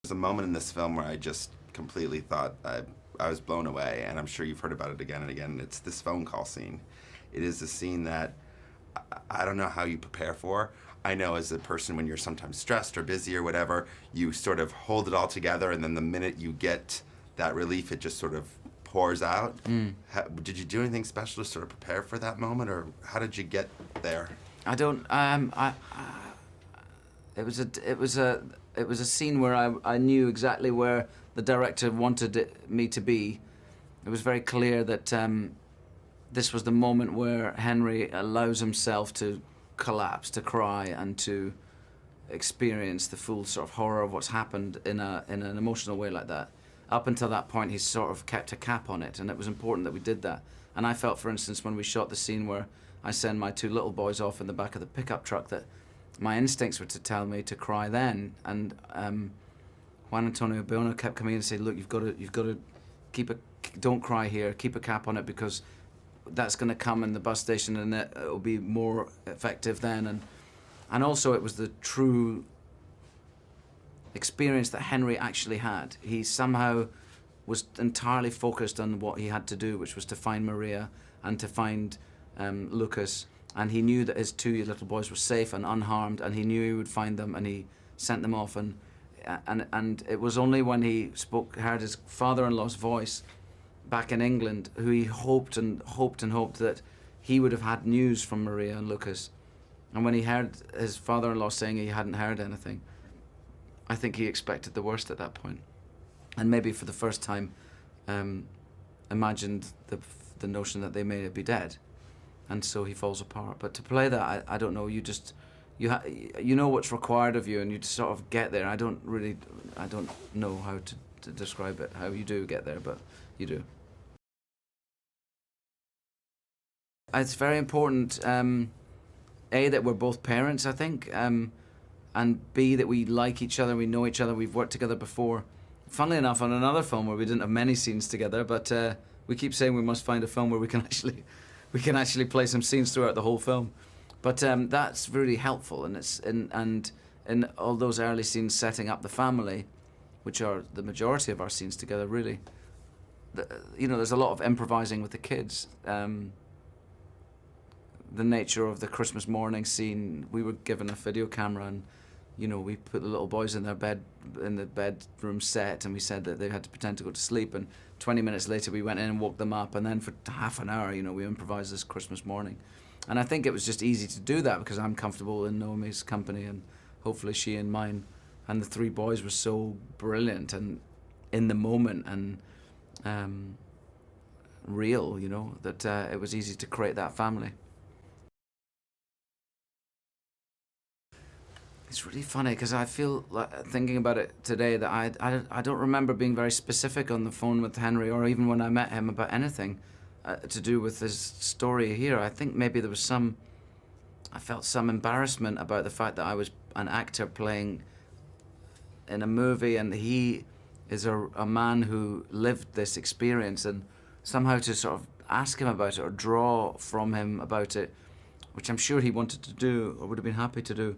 There's a moment in this film where I just completely thought I was blown away, and I'm sure you've heard about it again and again. It's this phone call scene. It is a scene that I don't know how you prepare for. I know as a person, when you're sometimes stressed or busy or whatever, you sort of hold it all together, and then the minute you get that relief, it just sort of pours out. Did you do anything special to sort of prepare for that moment, or how did you get there? I don't. It was a scene where I knew exactly where the director wanted me to be. It was very clear that this was the moment where Henry allows himself to collapse, to cry, and to experience the full sort of horror of what's happened in an emotional way like that. Up until that point, he's sort of kept a cap on it, and it was important that we did that. And I felt, for instance, when we shot the scene where I send my two little boys off in the back of the pickup truck, that my instincts were to tell me to cry then. And Juan Antonio Bayona kept coming in and saying, "Look, you've got to don't cry here. Keep a cap on it, because that's going to come in the bus station, and it'll be more effective then." And also, it was the true experience that Henry actually had. He somehow was entirely focused on what he had to do, which was to find Maria and to find Lucas. And he knew that his two little boys were safe and unharmed, and he knew he would find them, and he sent them off. And it was only when he heard his father-in-law's voice back in England, who he hoped that he would have had news from Maria and Lucas. And when he heard his father-in-law saying he hadn't heard anything, I think he expected the worst at that point, and maybe for the first time imagined the notion that they may be dead. And so he falls apart. But to play that, I don't know. You know what's required of you, and you just sort of get there. I don't know how to describe it, how you do get there, but you do. It's very important, A, that we're both parents, I think, and B, that we like each other, we know each other, we've worked together before. Funnily enough, on another film where we didn't have many scenes together, but we keep saying we must find a film where we can actually play some scenes throughout the whole film. But that's really helpful, and in all those early scenes setting up the family, which are the majority of our scenes together, really, there's a lot of improvising with the kids. The nature of the Christmas morning scene, we were given a video camera, and we put the little boys in the bedroom set, and we said that they had to pretend to go to sleep, and 20 minutes later we went in and woke them up, and then for half an hour, we improvised this Christmas morning. And I think it was just easy to do that because I'm comfortable in Naomi's company, and hopefully she in mine. And the three boys were so brilliant and in the moment and real, that it was easy to create that family. It's really funny because I feel like, thinking about it today, that I don't remember being very specific on the phone with Henry, or even when I met him, about anything to do with his story here. I think maybe I felt some embarrassment about the fact that I was an actor playing in a movie, and he is a man who lived this experience, and somehow to sort of ask him about it or draw from him about it, which I'm sure he wanted to do or would have been happy to do,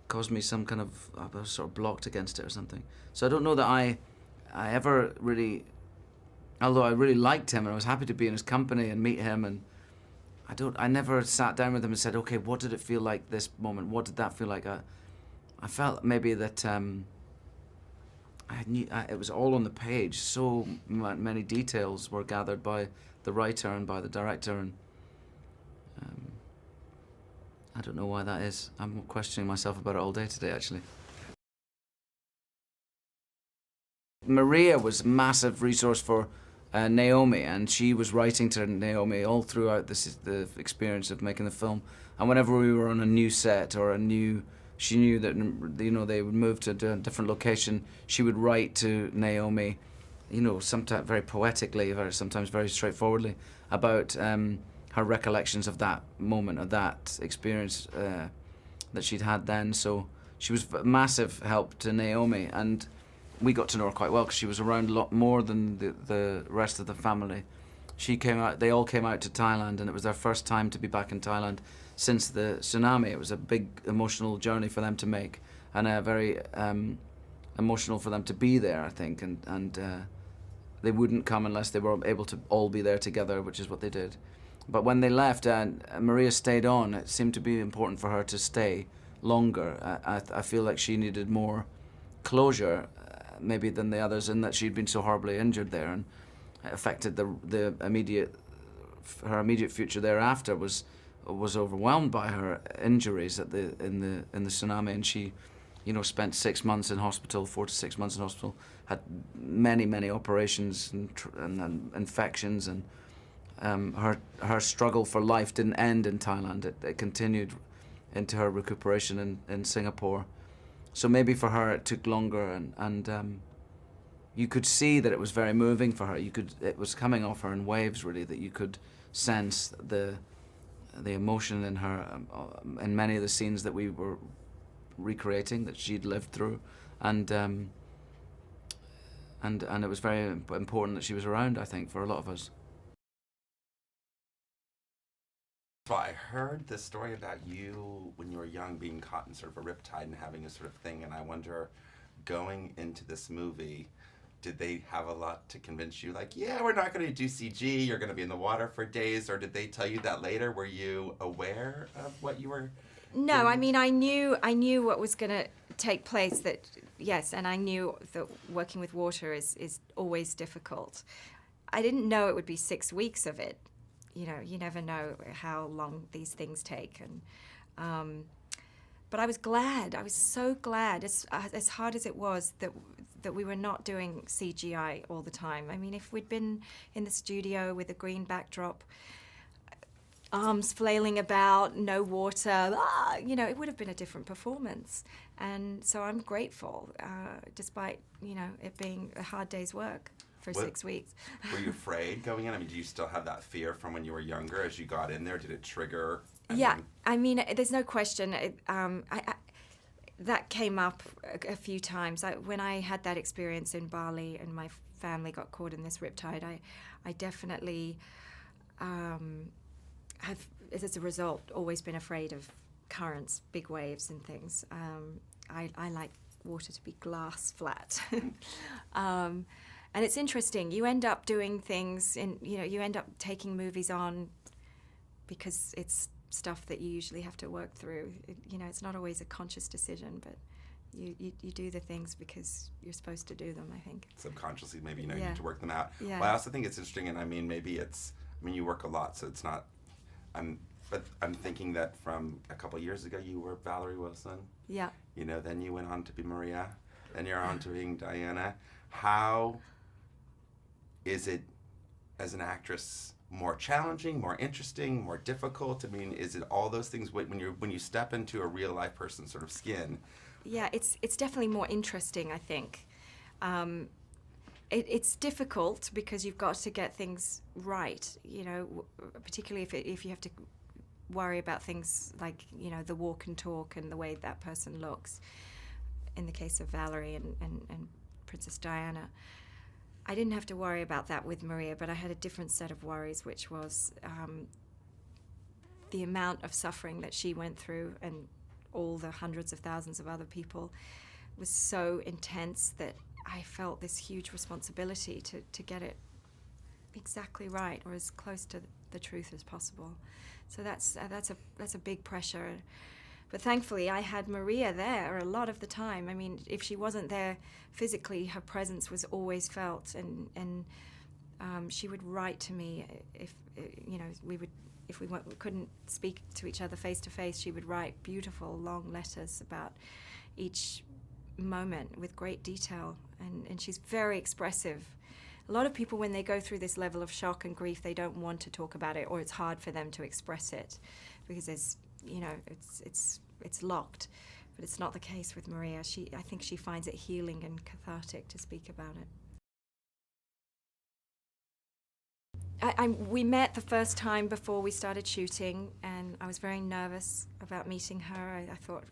caused me some kind of, I was sort of blocked against it or something. So I don't know that I ever really, although I really liked him and I was happy to be in his company and meet him, and I never sat down with him and said, okay, what did it feel like this moment? What did that feel like? I felt maybe that I knew it was all on the page. So many details were gathered by the writer and by the director, and I don't know why that is. I'm questioning myself about it all day today, actually. Maria was a massive resource for Naomi, and she was writing to Naomi all throughout the experience of making the film. And whenever we were on a new set or she knew that they would move to a different location, she would write to Naomi, sometimes very poetically, sometimes very straightforwardly, about her recollections of that moment, of that experience that she'd had then. So she was a massive help to Naomi, and we got to know her quite well because she was around a lot more than the rest of the family. They all came out to Thailand, and it was their first time to be back in Thailand since the tsunami. It was a big emotional journey for them to make, and a very emotional for them to be there, I think, and they wouldn't come unless they were able to all be there together, which is what they did. But when they left, Maria stayed on. It seemed to be important for her to stay longer. I feel like she needed more closure, maybe than the others, in that she'd been so horribly injured there, and it affected her immediate future thereafter. Was overwhelmed by her injuries in the tsunami, and she, spent 6 months in hospital, 4 to 6 months in hospital, had many operations and infections, and her struggle for life didn't end in Thailand. It continued into her recuperation in Singapore. So maybe for her it took longer, and you could see that it was very moving for her. It was coming off her in waves, really, that you could sense the emotion in her in many of the scenes that we were recreating, that she'd lived through, and it was very important that she was around, I think, for a lot of us. So I heard this story about you when you were young being caught in sort of a riptide and having a sort of thing, and I wonder, going into this movie, did they have a lot to convince you, like, yeah, we're not going to do CG, you're going to be in the water for days, or did they tell you that later? Were you aware of what you were No, doing? I mean, I knew what was going to take place, that, yes, and I knew that working with water is always difficult. I didn't know it would be 6 weeks of it. You never know how long these things take. And but I was glad. I was so glad, as hard as it was, that we were not doing CGI all the time. I mean, if we'd been in the studio with a green backdrop, arms flailing about, no water, it would have been a different performance. And so I'm grateful, despite, it being a hard day's work for 6 weeks. Were you afraid going in? I mean, do you still have that fear from when you were younger as you got in there? Did it trigger? I mean, there's no question. That came up a few times. When I had that experience in Bali and my family got caught in this riptide, I definitely have, as a result, always been afraid of currents, big waves and things. I like water to be glass flat. And it's interesting. You end up doing things, you end up taking movies on because it's stuff that you usually have to work through. It's not always a conscious decision, but you do the things because you're supposed to do them, I think. Subconsciously, maybe, you need to work them out. Yeah. Well, I also think it's interesting, and I mean, you work a lot, so it's not, but I'm thinking that from a couple years ago, you were Valerie Wilson. Yeah. Then you went on to be Maria, then you're on to being Diana. How is it, as an actress, more challenging, more interesting, more difficult? I mean, is it all those things when you step into a real life person's sort of skin? Yeah, it's definitely more interesting, I think. It's difficult because you've got to get things right, particularly if you have to worry about things like, the walk and talk and the way that person looks. In the case of Valerie and Princess Diana, I didn't have to worry about that with Maria, but I had a different set of worries, which was the amount of suffering that she went through and all the hundreds of thousands of other people was so intense that I felt this huge responsibility to get it exactly right, or as close to the truth as possible. So that's a big pressure. But thankfully, I had Maria there a lot of the time. I mean, if she wasn't there physically, her presence was always felt, and she would write to me if we couldn't speak to each other face to face. She would write beautiful long letters about each moment with great detail, and she's very expressive. A lot of people, when they go through this level of shock and grief, they don't want to talk about it, or it's hard for them to express it because there's, it's locked. But it's not the case with Maria. I think she finds it healing and cathartic to speak about it. We met the first time before we started shooting, and I was very nervous about meeting her. I thought,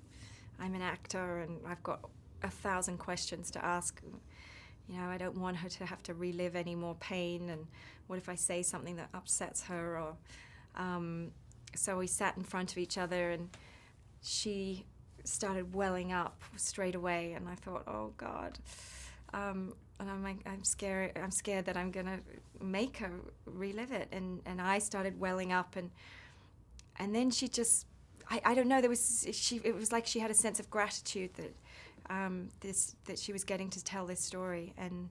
I'm an actor and I've got 1,000 questions to ask. I don't want her to have to relive any more pain, and what if I say something that upsets her? Or so we sat in front of each other, and she started welling up straight away, and I thought, oh God. And I'm like, I'm scared that I'm gonna make her relive it, and I started welling up, and then she just, I don't know, it was like she had a sense of gratitude that she was getting to tell this story, and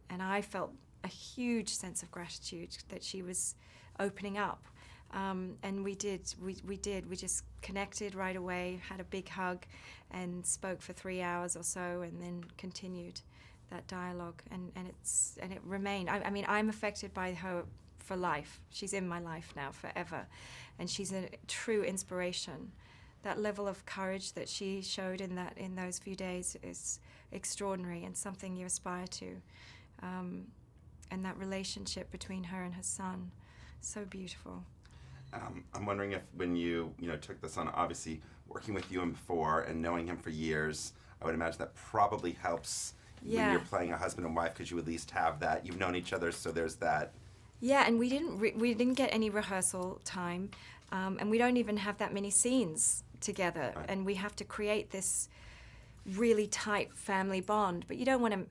I felt a huge sense of gratitude that she was opening up, and we just connected right away, had a big hug, and spoke for 3 hours or so, and then continued that dialogue, and it remained. I mean, I'm affected by her for life. She's in my life now forever, and she's a true inspiration. That level of courage that she showed in those few days is extraordinary, and something you aspire to. And that relationship between her and her son, so beautiful. I'm wondering if when you took this on, obviously working with Ewan before and knowing him for years, I would imagine that probably helps when you're playing a husband and wife, because you at least have that. You've known each other, so there's that. Yeah, and we didn't get any rehearsal time, and we don't even have that many scenes together, Right. and we have to create this really tight family bond. But you don't want to,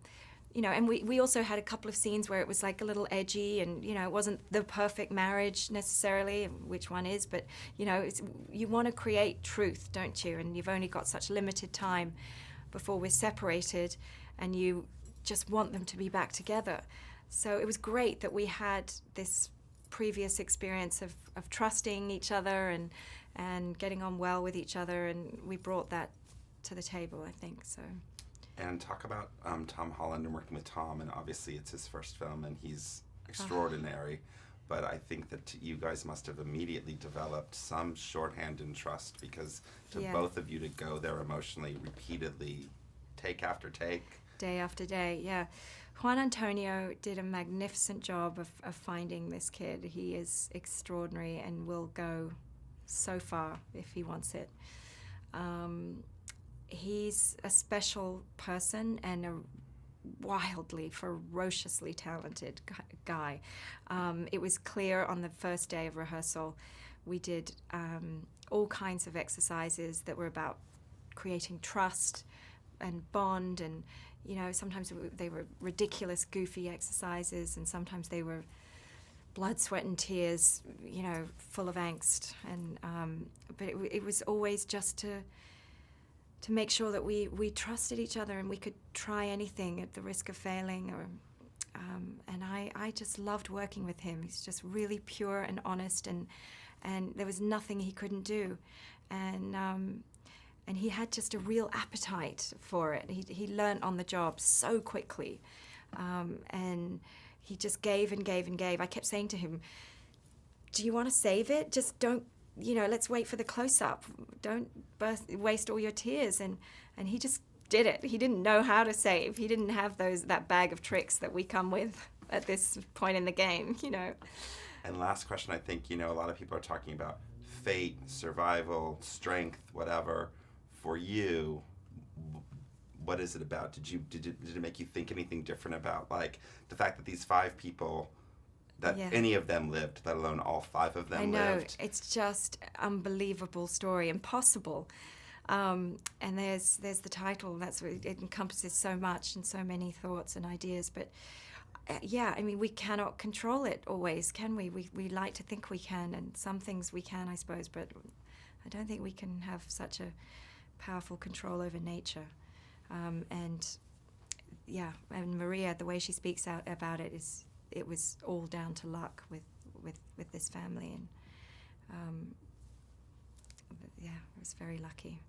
and we also had a couple of scenes where it was like a little edgy, and it wasn't the perfect marriage necessarily, which one is, but you want to create truth, don't you? And you've only got such limited time before we're separated, and you just want them to be back together. So it was great that we had this previous experience of trusting each other and getting on well with each other, and we brought that to the table, I think. So. And talk about Tom Holland and working with Tom, and obviously it's his first film, and he's extraordinary. But I think that you guys must have immediately developed some shorthand and trust, because both of you to go there emotionally repeatedly, take after take. Day after day, yeah. Juan Antonio did a magnificent job of finding this kid. He is extraordinary and will go so far if he wants it. He's a special person and a wildly, ferociously talented guy. It was clear on the first day of rehearsal. We did all kinds of exercises that were about creating trust and bond, and sometimes they were ridiculous, goofy exercises, and sometimes they were blood, sweat, and tears, full of angst. And but it was always just to make sure that we trusted each other, and we could try anything at the risk of failing. And I just loved working with him. He's just really pure and honest, and there was nothing he couldn't do. And he had just a real appetite for it. He learned on the job so quickly. And he just gave and gave and gave. I kept saying to him, do you want to save it? Just don't, let's wait for the close-up. Don't waste all your tears. And he just did it. He didn't know how to save. He didn't have that bag of tricks that we come with at this point in the game, And last question, I think, a lot of people are talking about fate, survival, strength, whatever. For you, what is it about? Did it make you think anything different about, like, the fact that these 5 people, that any of them lived, let alone all 5 of them lived? I know, it's just unbelievable story, impossible. And there's the title. It encompasses so much and so many thoughts and ideas. But we cannot control it always, can we? We like to think we can, and some things we can, I suppose. But I don't think we can have such a powerful control over nature. And Maria, the way she speaks out about it was all down to luck with this family, and it was very lucky.